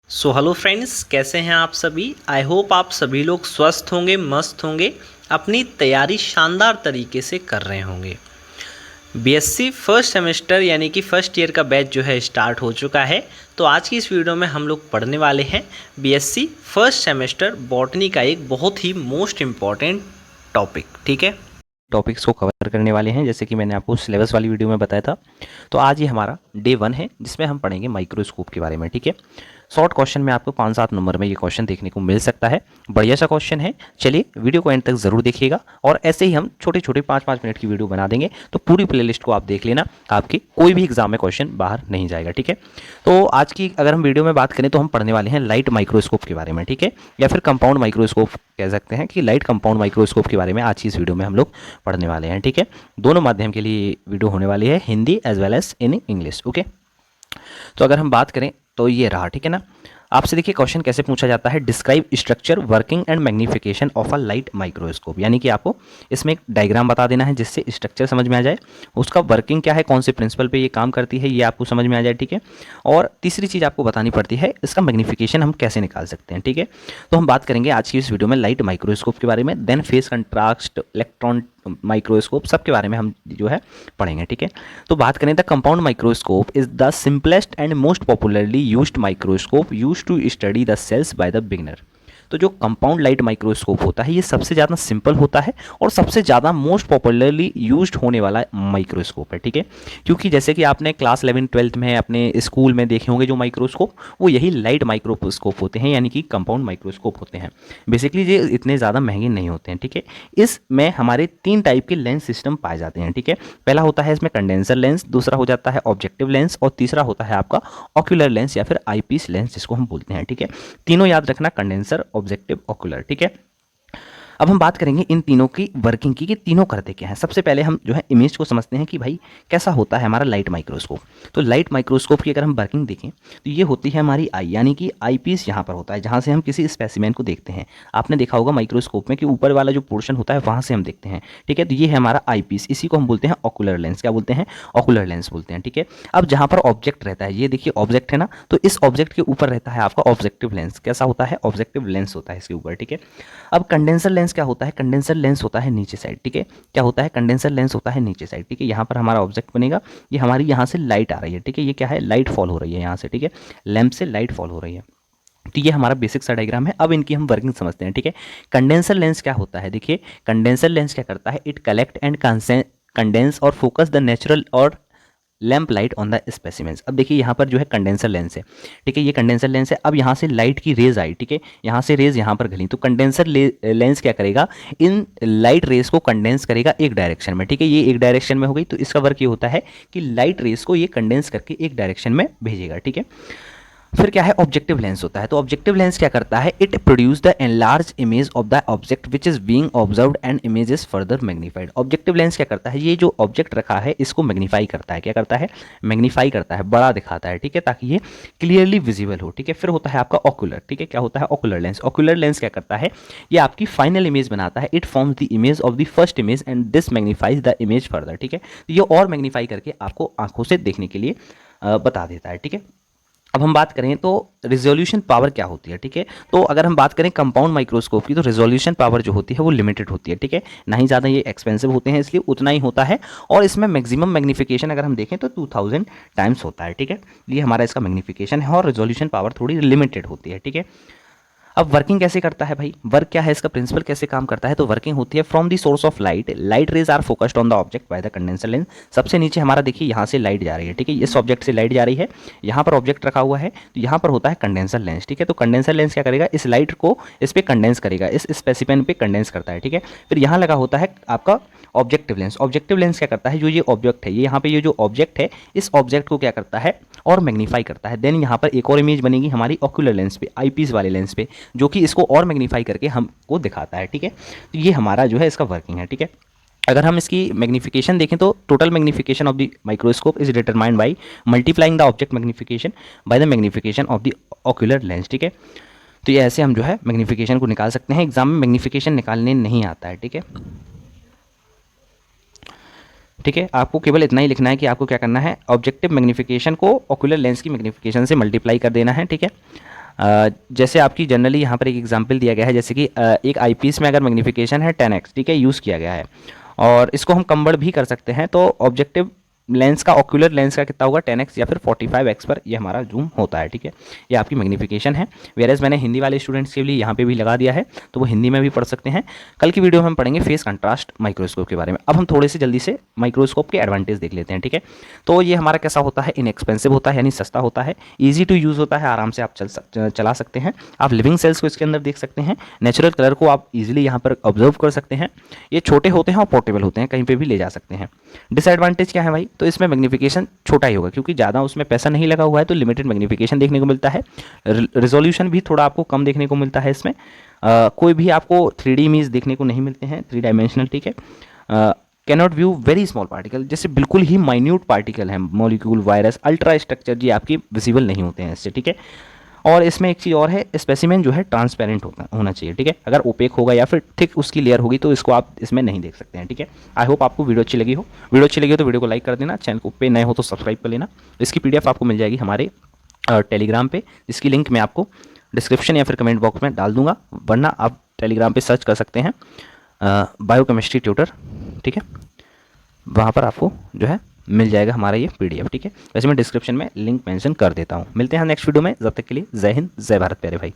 Hello friends, कैसे हैं आप सभी। आई होप आप सभी लोग स्वस्थ होंगे, मस्त होंगे, अपनी तैयारी शानदार तरीके से कर रहे होंगे। बीएससी फर्स्ट सेमेस्टर यानी कि फर्स्ट ईयर का बैच जो है स्टार्ट हो चुका है। तो आज की इस वीडियो में हम लोग पढ़ने वाले हैं बीएससी फर्स्ट सेमेस्टर बॉटनी का एक बहुत ही मोस्ट इम्पॉर्टेंट टॉपिक। ठीक है, टॉपिक्स को कवर करने वाले हैं जैसे कि मैंने आपको सिलेबस वाली वीडियो में बताया था। तो आज ये हमारा डे 1 है जिसमें हम पढ़ेंगे माइक्रोस्कोप के बारे में। ठीक है, शॉर्ट क्वेश्चन में आपको 5-7 नंबर में ये क्वेश्चन देखने को मिल सकता है। बढ़िया सा क्वेश्चन है। चलिए वीडियो को एंड तक जरूर देखिएगा और ऐसे ही हम छोटे छोटे 5-5 मिनट की वीडियो बना देंगे, तो पूरी प्लेलिस्ट को आप देख लेना, आपके कोई भी एग्जाम में क्वेश्चन बाहर नहीं जाएगा। ठीक है, तो आज की अगर हम वीडियो में बात करें तो हम पढ़ने वाले हैं लाइट माइक्रोस्कोप के बारे में। ठीक है, या फिर कंपाउंड माइक्रोस्कोप कह सकते हैं कि लाइट कंपाउंड माइक्रोस्कोप के बारे में आज की इस वीडियो में हम लोग पढ़ने वाले हैं। ठीक है, दोनों माध्यम के लिए वीडियो होने वाली है, Hindi as well as in English. Okay, तो अगर हम बात करें तो ये रहा। ठीक है ना, आपसे देखिए क्वेश्चन कैसे पूछा जाता है, describe structure working and magnification of a light microscope. यानी कि आपको इसमें एक डायग्राम बता देना है जिससे स्ट्रक्चर समझ में आ जाए, उसका वर्किंग क्या है, कौन से प्रिंसिपल पे ये काम करती है, ये आपको समझ में आ जाए। ठीक है, और तीसरी चीज़ आपको बतानी पड़ती है इसका मैग्निफिकेशन हम कैसे निकाल सकते हैं। ठीक है, तो हम बात करेंगे आज की इस वीडियो में लाइट माइक्रोस्कोप के बारे में, then phase contrast, electron microscope, सब के बारे में हम जो है पढ़ेंगे। ठीक है, तो बात करें the compound microscope is the simplest and most popularly used microscope used to study the cells by the beginner. तो जो कंपाउंड लाइट माइक्रोस्कोप होता है ये सबसे ज़्यादा सिंपल होता है और सबसे ज़्यादा मोस्ट पॉपुलरली यूज्ड होने वाला माइक्रोस्कोप है। ठीक है, क्योंकि जैसे कि आपने क्लास 11-12 में अपने स्कूल में देखे होंगे जो माइक्रोस्कोप, वो यही लाइट माइक्रोस्कोप होते हैं, यानी कि कंपाउंड माइक्रोस्कोप होते हैं। बेसिकली ये इतने ज़्यादा महंगे नहीं होते हैं। ठीक है, इसमें हमारे 3 टाइप के लेंस सिस्टम पाए जाते हैं। ठीक है, पहला होता है इसमें कंडेंसर लेंस, दूसरा हो जाता है ऑब्जेक्टिव लेंस और तीसरा होता है आपका ऑक्यूलर लेंस या फिर आईपीस लेंस जिसको हम बोलते हैं। ठीक है, तीनों याद रखना, कंडेंसर, ऑब्जेक्टिव, ऑक्यूलर। ठीक है, अब हम बात करेंगे इन तीनों की वर्किंग की कि तीनों करते क्या हैं। सबसे पहले हम जो है इमेज को समझते हैं कि भाई कैसा होता है हमारा लाइट माइक्रोस्कोप। तो लाइट माइक्रोस्कोप की अगर हम वर्किंग देखें तो ये होती है हमारी आई, यानी कि आई पीस यहाँ पर होता है जहाँ से हम किसी स्पेसिमेन को देखते हैं। आपने देखा होगा माइक्रोस्कोप में कि ऊपर वाला जो पोर्शन होता है वहाँ से हम देखते हैं। ठीक है, तो ये है हमारा आई पीस, इसी को हम बोलते हैं ऑकुलर लेंस। क्या बोलते हैं? ऑकुलर लेंस बोलते हैं। ठीक है, अब जहाँ पर ऑब्जेक्ट रहता है, ये देखिए ऑब्जेक्ट है ना, तो इस ऑब्जेक्ट के ऊपर रहता है आपका ऑब्जेक्टिव लेंस। कैसा होता है? ऑब्जेक्टिव लेंस होता है इसके ऊपर। ठीक है, अब कंडेंसर लेंस क्या होता है? कंडेंसर लेंस होता है नीचे साइड। ठीक है, क्या होता है? कंडेंसर लेंस होता है नीचे साइड। ठीक है, यहाँ पर हमारा ऑब्जेक्ट बनेगा, ये हमारी यहाँ से लाइट आ रही है। ठीक है, ये क्या है? लाइट फॉल हो रही है यहाँ से। ठीक है, लैंप से लाइट फॉल हो रही है। तो ये हमारा बेसिक सा डायग्राम है। अब इनकी हम वर्किंग समझते हैं। ठीक है, कंडेंसर लेंस क्या होता है? देखिए कंडेंसर लेंस क्या करता है, इट कलेक्ट एंड कंडेंस और फोकस द नेचुरल और lamp light on the specimens. अब देखिए यहाँ पर जो है कंडेंसर लेंस है। ठीक है, ये कंडेंसर लेंस है। अब यहाँ से लाइट की रेज आई। ठीक है, यहाँ से रेज यहाँ पर गली, तो कंडेंसर लेंस क्या करेगा, इन लाइट रेज को कंडेंस करेगा एक डायरेक्शन में। ठीक है, ये एक डायरेक्शन में हो गई, तो इसका वर्क ये होता है कि लाइट रेज को ये कंडेंस करके एक डायरेक्शन में भेजेगा। ठीक है, फिर क्या है? ऑब्जेक्टिव लेंस होता है। तो ऑब्जेक्टिव लेंस क्या करता है, it produce the enlarge image of the object which is being observed and image is further magnified. Objective lens क्या करता है, ये जो ऑब्जेक्ट रखा है इसको मैग्नीफाई करता है। क्या करता है? मैग्नीफाई करता है, बड़ा दिखाता है। ठीक है, ताकि ये क्लियरली विजिबल हो। ठीक है, फिर होता है आपका ऑकुलर। ठीक है, क्या होता है? Ocular lens. ऑकुलर लेंस क्या करता है, ये आपकी फाइनल इमेज बनाता है। It forms the image of the first image and this magnifies the image further. ठीक है, तो ये और मैग्नीफाई करके आपको आंखों से देखने के लिए बता देता है। ठीक है, अब हम बात करें तो रिजोल्यूशन पावर क्या होती है। ठीक है, तो अगर हम बात करें कंपाउंड माइक्रोस्कोप की, तो रिजोल्यूशन पावर जो होती है वो लिमिटेड होती है। ठीक है, ना ही ज़्यादा ये एक्सपेंसिव होते हैं, इसलिए उतना ही होता है। और इसमें मैक्सिमम मैग्निफिकेशन अगर हम देखें तो 2000 टाइम्स होता है। ठीक है, ये हमारा इसका मैग्निफिकेशन है और रिजोल्यूशन पावर थोड़ी लिमिटेड होती है। ठीक है, अब वर्किंग कैसे करता है भाई, वर्क क्या है इसका, प्रिंसिपल कैसे काम करता है? तो वर्किंग होती है from the source of light, light rays are focused on the object by the condenser lens. सबसे नीचे हमारा देखिए यहाँ से लाइट जा रही है। ठीक है, इस ऑब्जेक्ट से लाइट जा रही है, यहाँ पर ऑब्जेक्ट रखा हुआ है, तो यहाँ पर होता है कंडेंसर लेंस। ठीक है, तो कंडेंसर लेंस क्या करेगा, इस लाइट को इस पे कंडेंस करेगा, इस स्पेसिमेन पे कंडेंस करता है। ठीक है, फिर यहाँ लगा होता है आपका ऑब्जेक्टिव लेंस। ऑब्जेक्टिव लेंस क्या करता है, जो ये ऑब्जेक्ट है, ये यहाँ पे ये जो ऑब्जेक्ट है, इस ऑब्जेक्ट को क्या करता है और मैग्नीफाई करता है। देन यहाँ पर एक और इमेज बनेगी हमारी ऑक्यूलर लेंस पे, आईपीस वाले लेंस पे, जो कि इसको और मैग्नीफाई करके हमको दिखाता है। ठीक है, तो ये हमारा जो है इसका वर्किंग है। ठीक है, अगर हम इसकी मैग्निफिकेशन देखें तो total magnification of the microscope is determined by multiplying the object magnification by the magnification of the ocular lens. ठीक है, तो ये ऐसे हम जो है मैग्निफिकेशन को निकाल सकते हैं। एग्जाम में मैग्निफिकेशन निकालने नहीं आता है। ठीक है, ठीक है, आपको केवल इतना ही लिखना है कि आपको क्या करना है, ऑब्जेक्टिव मैग्निफिकेशन को ऑक्यूलर लेंस की मैग्निफिकेशन से मल्टीप्लाई कर देना है। ठीक है, जैसे आपकी जनरली यहाँ पर एक एग्जांपल दिया गया है, जैसे कि एक आईपीस में अगर मैग्नीफिकेशन है 10x, ठीक है, यूज़ किया गया है, और इसको हम कन्वर्ट भी कर सकते हैं, तो ऑब्जेक्टिव लेंस का, ऑक्यूलर लेंस का कितना होगा 10x या फिर 45x पर ये हमारा जूम होता है, ठीक है। ये आपकी मैग्नीफिकेशन है। वेयरएज मैंने हिंदी वाले स्टूडेंट्स के लिए यहाँ पे भी लगा दिया है, तो वो हिंदी में भी पढ़ सकते हैं। कल की वीडियो में हम पढ़ेंगे फेस कंट्रास्ट माइक्रोस्कोप के बारे में। अब हम थोड़े से जल्दी से माइक्रोस्कोप के एडवांटेज देख लेते हैं, ठीक है। तो ये हमारा कैसा होता है, इनएक्सपेंसिव होता है, यानी सस्ता होता है, ईजी टू यूज़ होता है, आराम से आप चला सकते हैं। आप लिविंग सेल्स को इसके अंदर देख सकते हैं, नेचुरल कलर को आप इजीली यहाँ पर ऑब्जर्व कर सकते हैं। ये छोटे होते हैं और पोर्टेबल होते हैं, कहीं पे भी ले जा सकते हैं। डिसएडवांटेज क्या है भाई, तो इसमें मैग्नीफिकेशन छोटा ही होगा, क्योंकि ज़्यादा उसमें पैसा नहीं लगा हुआ है, तो लिमिटेड मैग्नीफिकेशन देखने को मिलता है। रिजोल्यूशन भी थोड़ा आपको कम देखने को मिलता है इसमें। कोई भी आपको 3D इमेज देखने को नहीं मिलते हैं, 3 डायमेंशनल, ठीक है। Cannot view very small particle, जैसे बिल्कुल ही माइन्यूट पार्टिकल है, मॉलिक्यूल, वायरस, अल्ट्रा स्ट्रक्चर जी आपकी विजिबल नहीं होते हैं इससे, ठीक है। और इसमें एक चीज़ और है, स्पेसिमेन जो है ट्रांसपेरेंट होना चाहिए, ठीक है। अगर ओपेक होगा या फिर थिक उसकी लेयर होगी तो इसको आप इसमें नहीं देख सकते हैं, ठीक है। आई होप आपको वीडियो अच्छी लगी हो। वीडियो अच्छी लगी हो तो वीडियो को लाइक कर देना, चैनल को पे नए हो तो सब्सक्राइब कर लेना। इसकी PDF आपको मिल जाएगी हमारे टेलीग्राम पे, जिसकी लिंक मैं आपको डिस्क्रिप्शन या फिर कमेंट बॉक्स में डाल दूंगा, वरना आप टेलीग्राम पे सर्च कर सकते हैं बायोकेमिस्ट्री ट्यूटर, ठीक है। वहाँ पर आपको जो है मिल जाएगा हमारा ये PDF, ठीक है। वैसे मैं डिस्क्रिप्शन में लिंक मेंशन कर देता हूँ। मिलते हैं नेक्स्ट वीडियो में, जब तक के लिए जय हिंद, जय भारत प्यारे भाई।